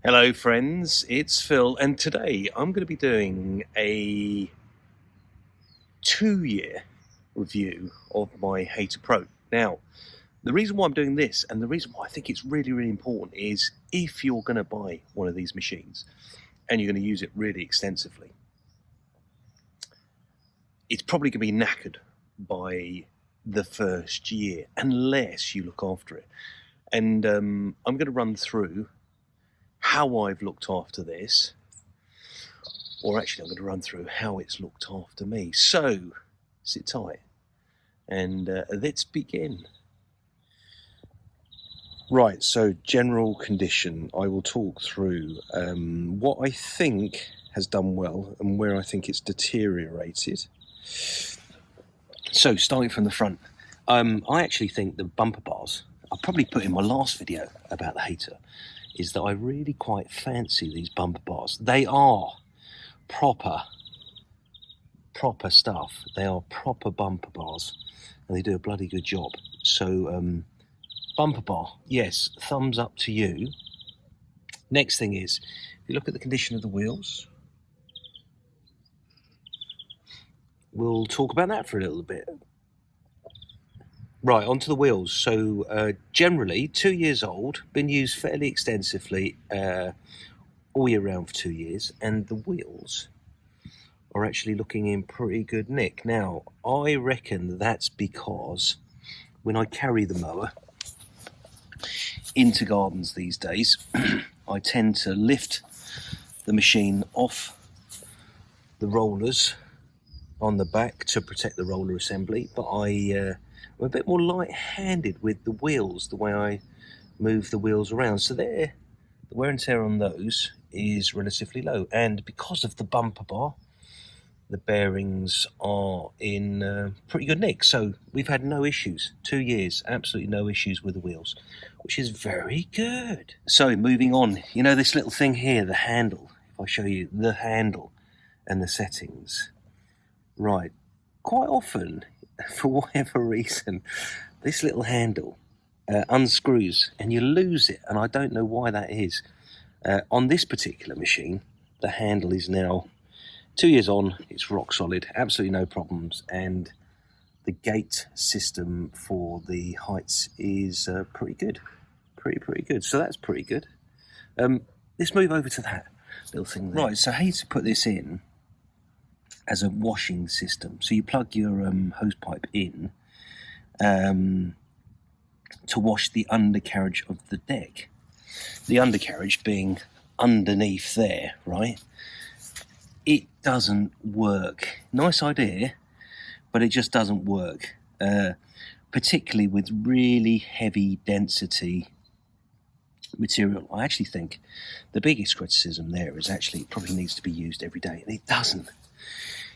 Hello friends, it's Phil, and today I'm going to be doing a 2-year review of my Hayter Pro. Now, the reason why I'm doing this, and the reason why I think it's really important, is if you're going to buy one of these machines and you're going to use it really extensively, it's probably going to be knackered by the first year unless you look after it. And I'm going to run through how I've looked after this, or actually I'm going to run through how it's looked after me. So sit tight and let's begin. Right, so general condition. I will talk through what I think has done well and where I think it's deteriorated. So starting from the front, I actually think the bumper bars, I probably put in my last video about the Hayter, is that I really quite fancy these bumper bars. They are proper stuff. They are proper bumper bars, and they do a bloody good job. So bumper bar, yes, thumbs up to you. Next thing is, if you look at the condition of the wheels, we'll talk about that for a little bit. Right, onto the wheels. So generally 2 years old, been used fairly extensively all year round for 2 years, and the wheels are actually looking in pretty good nick. Now, I reckon that's because when I carry the mower into gardens these days, I tend to lift the machine off the rollers on the back to protect the roller assembly, but I'm a bit more light-handed with the wheels, the way I move the wheels around. So there, the wear and tear on those is relatively low. And because of the bumper bar, the bearings are in pretty good nick. So we've had no issues. 2 years, absolutely no issues with the wheels, which is very good. So moving on, you know this little thing here, the handle. If I show you the handle and the settings. Right, quite often, for whatever reason, this little handle unscrews and you lose it, and I don't know why that is. On this particular machine, the handle is now 2 years on, it's rock solid, absolutely no problems, and the gate system for the heights is pretty good, pretty good. So that's pretty good. Let's move over to that little thing there. Right, so Hayter put this in as a washing system. So you plug your hose pipe in to wash the undercarriage of the deck. The undercarriage being underneath there, right? It doesn't work. Nice idea, but it just doesn't work. Particularly with really heavy density material. I actually think the biggest criticism there is actually it probably needs to be used every day, and it doesn't.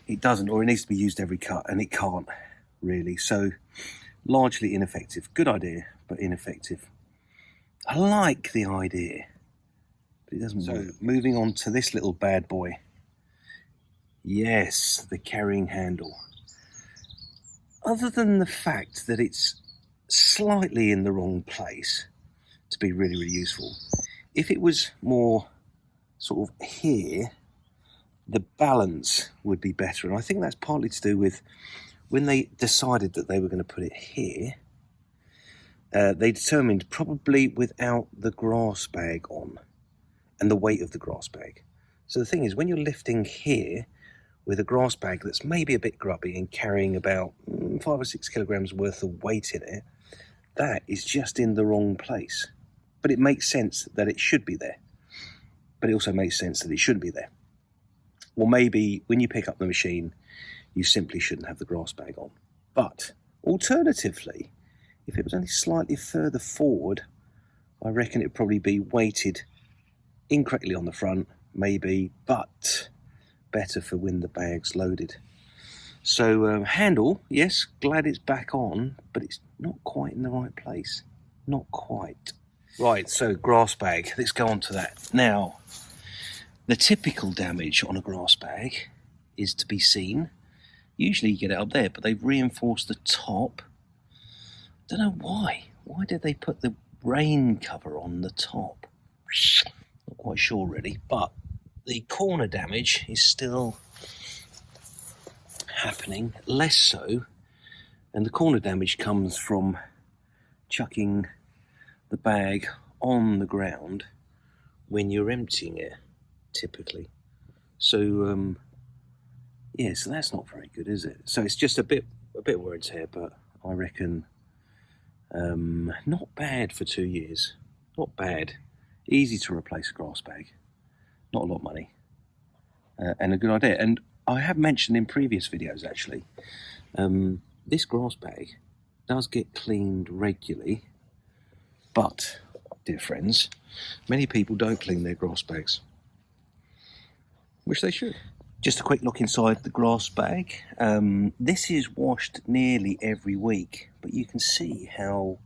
It doesn't, or it needs to be used every cut, and it can't really. So largely ineffective. Good idea, but ineffective. I like the idea, but it doesn't work. Moving on to this little bad boy. Yes, the carrying handle. Other than the fact that it's slightly in the wrong place to be really useful, if it was more sort of here, the balance would be better. And I think that's partly to do with when they decided that they were going to put it here, they determined probably without the grass bag on and the weight of the grass bag. So the thing is, when you're lifting here with a grass bag that's maybe a bit grubby and carrying about 5 or 6 kilograms worth of weight in it, that is just in the wrong place. But it makes sense that it should be there. But it also makes sense that it shouldn't be there. Or maybe when you pick up the machine, you simply shouldn't have the grass bag on. But alternatively, if it was only slightly further forward, I reckon it'd probably be weighted incorrectly on the front, maybe, but better for when the bag's loaded. So handle, yes, glad it's back on, but it's not quite in the right place. Not quite. Right, so grass bag, let's go on to that. Now, the typical damage on a grass bag is to be seen. Usually you get it up there, but they've reinforced the top. Don't know why. Why did they put the rain cover on the top? Not quite sure really, but the corner damage is still happening, less so, and the corner damage comes from chucking the bag on the ground when you're emptying it, typically. So yeah, so that's not very good, is it? So it's just a bit wear and tear, but I reckon not bad for 2 years. Not bad. Easy to replace a grass bag. Not a lot of money. And a good idea. And I have mentioned in previous videos, actually, this grass bag does get cleaned regularly, but, dear friends, many people don't clean their grass bags, which they should. Just a quick look inside the grass bag. This is washed nearly every week, but you can see how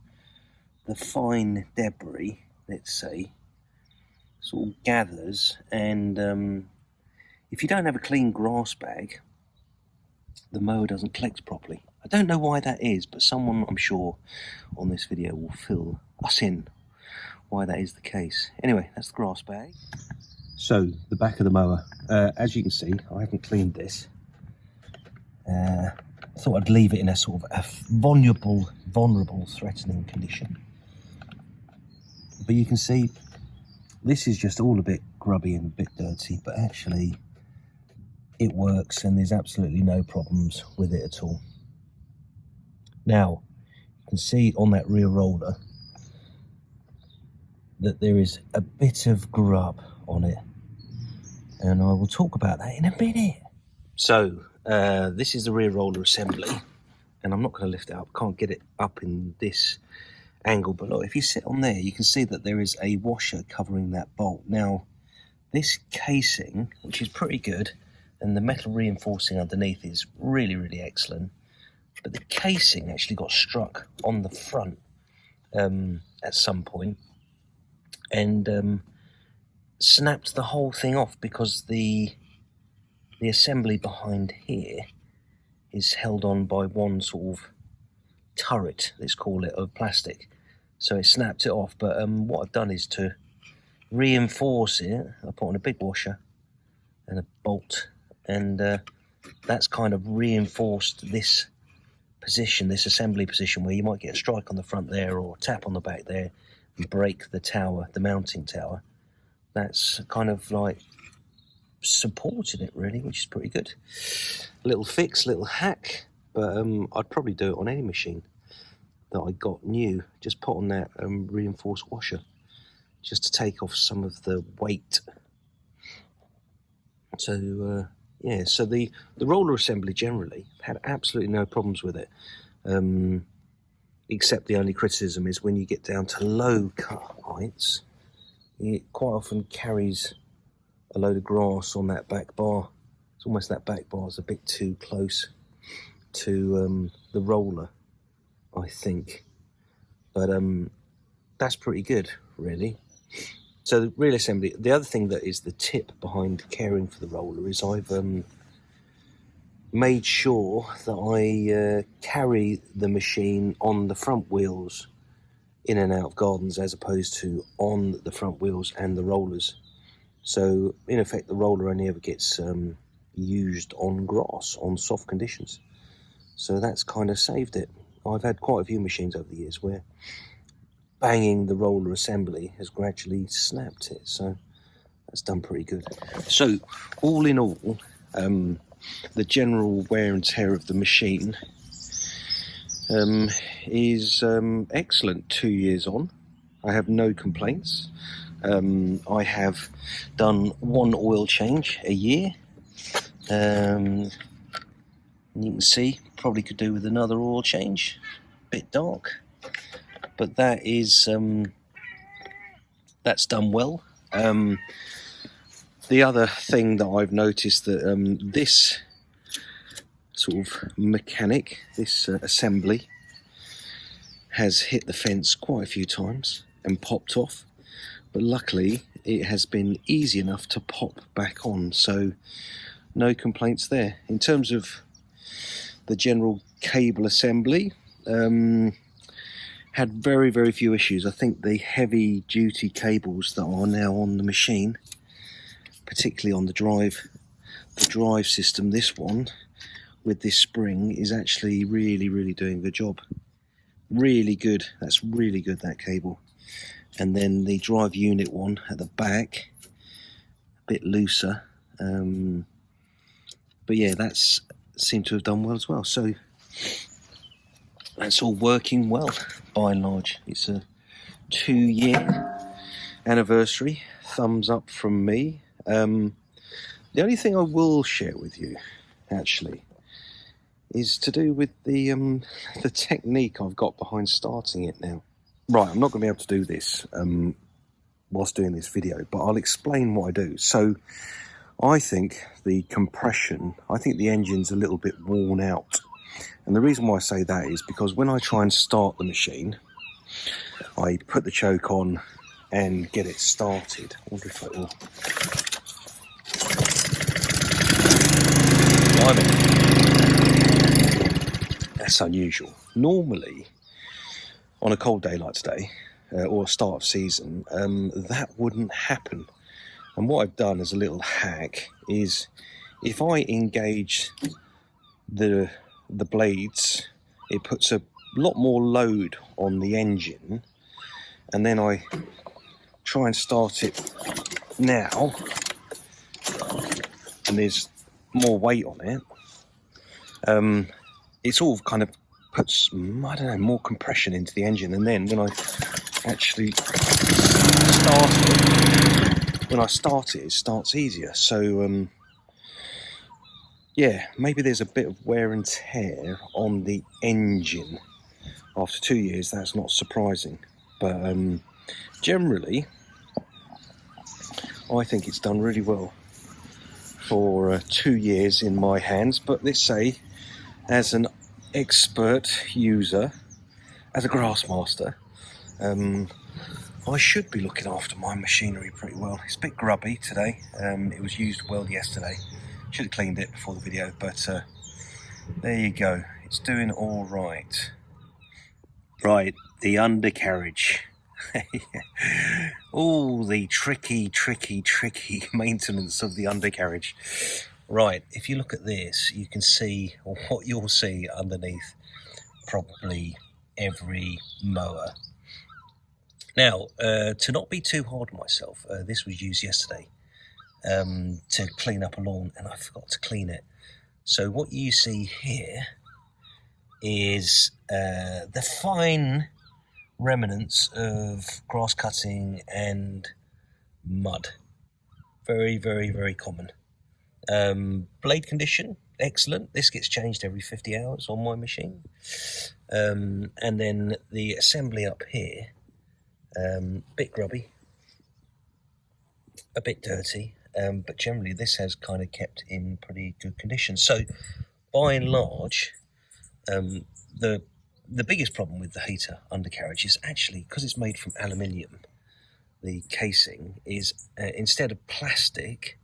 the fine debris, let's say, sort of gathers, and if you don't have a clean grass bag, the mower doesn't collect properly. I don't know why that is, but someone, I'm sure, on this video will fill us in why that is the case. Anyway, that's the grass bag. So, the back of the mower. As you can see, I haven't cleaned this. I thought I'd leave it in a sort of a vulnerable, threatening condition. But you can see, this is just all a bit grubby and a bit dirty, but actually it works and there's absolutely no problems with it at all. Now, you can see on that rear roller that there is a bit of grub on it, and I will talk about that in a minute. So this is the rear roller assembly, and I'm not going to lift it up, can't get it up in this angle, but look, if you sit on there you can see that there is a washer covering that bolt. Now this casing, which is pretty good, and the metal reinforcing underneath is really excellent, but the casing actually got struck on the front at some point, and snapped the whole thing off, because the assembly behind here is held on by one sort of turret, let's call it, of plastic. So it snapped it off, but what I've done is to reinforce it. I put on a big washer and a bolt, and that's kind of reinforced this position, this assembly position, where you might get a strike on the front there or tap on the back there and break the tower, the mounting tower. That's kind of like supported it really, which is pretty good. Little fix, little hack, but I'd probably do it on any machine that I got new. Just put on that reinforced washer just to take off some of the weight. So yeah, so the roller assembly generally had absolutely no problems with it, except the only criticism is when you get down to low cut heights, it quite often carries a load of grass on that back bar. It's almost that back bar is a bit too close to the roller, I think. But that's pretty good, really. So the real assembly, the other thing that is the tip behind caring for the roller is I've made sure that I carry the machine on the front wheels in and out of gardens, as opposed to on the front wheels and the rollers. So in effect, the roller only ever gets used on grass, on soft conditions. So that's kind of saved it. I've had quite a few machines over the years where banging the roller assembly has gradually snapped it, so that's done pretty good. So all in all, the general wear and tear of the machine is excellent 2 years on. I have no complaints. I have done one oil change a year. You can see, probably could do with another oil change. Bit dark, but that is that's done well. The other thing that I've noticed that this sort of mechanic, this assembly, has hit the fence quite a few times and popped off, but luckily it has been easy enough to pop back on, so no complaints there. In terms of the general cable assembly, had very, very few issues. I think the heavy duty cables that are now on the machine, particularly on the drive system, this one with this spring is actually really, really doing a good job. Really good. That's really good, that cable. And then the drive unit one at the back, a bit looser. But yeah, that's seemed to have done well as well. So that's all working well by and large. It's a 2-year anniversary. Thumbs up from me. The only thing I will share with you, actually, is to do with the technique I've got behind starting it now. Right, I'm not going to be able to do this whilst doing this video, but I'll explain what I do. So I think the compression, I think the engine's a little bit worn out. And the reason why I say that is because when I try and start the machine, I put the choke on and get it started. I wonder if it will... That's unusual. Normally, on a cold day like today, or start of season, that wouldn't happen. And what I've done as a little hack is, if I engage the blades, it puts a lot more load on the engine, and then I try and start it now, and there's more weight on it. It sort of kind of puts, I don't know, more compression into the engine, and then when I actually start it, it starts easier. So yeah, maybe there's a bit of wear and tear on the engine. After 2 years, that's not surprising, but generally I think it's done really well for 2 years in my hands. But let's say, as an expert user, as a GrassMaster, I should be looking after my machinery pretty well. It's a bit grubby today. It was used well yesterday. Should have cleaned it before the video, but there you go. It's doing all right. Right, the undercarriage. All the tricky maintenance of the undercarriage. Right, if you look at this, you can see, or what you'll see underneath probably every mower. Now, to not be too hard on myself, this was used yesterday to clean up a lawn, and I forgot to clean it. So what you see here is the fine remnants of grass cutting and mud. Very, very, very common. Blade condition, excellent. This gets changed every 50 hours on my machine. And then the assembly up here, bit grubby, a bit dirty, but generally this has kind of kept in pretty good condition. So by and large, the biggest problem with the Hayter undercarriage is actually, because it's made from aluminium, the casing is, instead of plastic,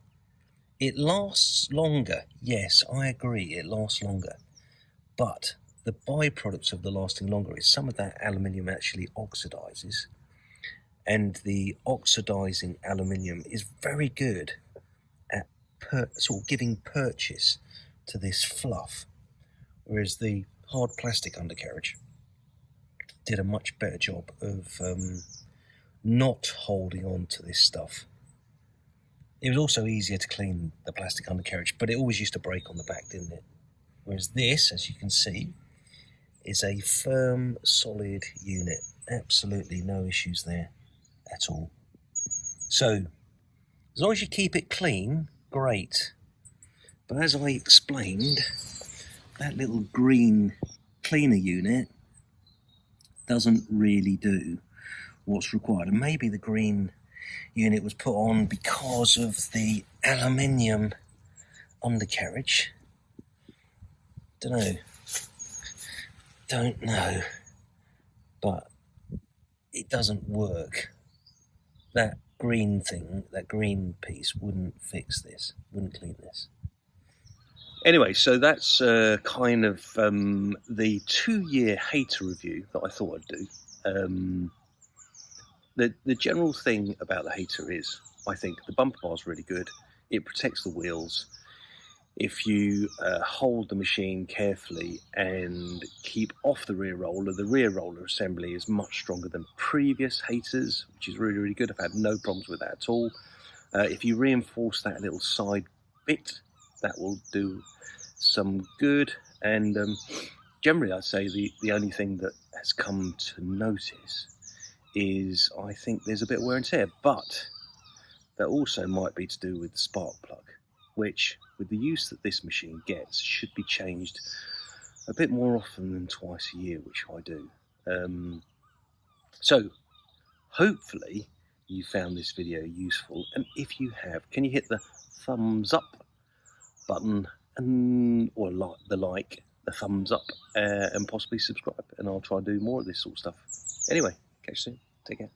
it lasts longer. Yes, I agree, it lasts longer. But the byproduct of the lasting longer is some of that aluminium actually oxidizes. And the oxidizing aluminium is very good at sort of giving purchase to this fluff. Whereas the hard plastic undercarriage did a much better job of not holding on to this stuff. It was also easier to clean the plastic undercarriage, but it always used to break on the back, didn't it? Whereas this, as you can see, is a firm, solid unit. Absolutely no issues there at all. So, as long as you keep it clean, great. But as I explained, that little green cleaner unit doesn't really do what's required. And maybe the green unit was put on because of the aluminium undercarriage. Don't know, but it doesn't work. That green thing, that green piece wouldn't fix this, wouldn't clean this. Anyway, so that's kind of the 2-year Hayter review that I thought I'd do. The general thing about the Hayter is, I think the bumper bar is really good. It protects the wheels. If you hold the machine carefully and keep off the rear roller assembly is much stronger than previous Hayters, which is really, really good. I've had no problems with that at all. If you reinforce that little side bit, that will do some good. And generally, I'd say the only thing that has come to notice is I think there's a bit of wear and tear, but that also might be to do with the spark plug, which, with the use that this machine gets, should be changed a bit more often than twice a year, which I do. So, hopefully, you found this video useful, and if you have, can you hit the thumbs up button or the thumbs up, and possibly subscribe, and I'll try and do more of this sort of stuff. Anyway, catch you soon. Take care.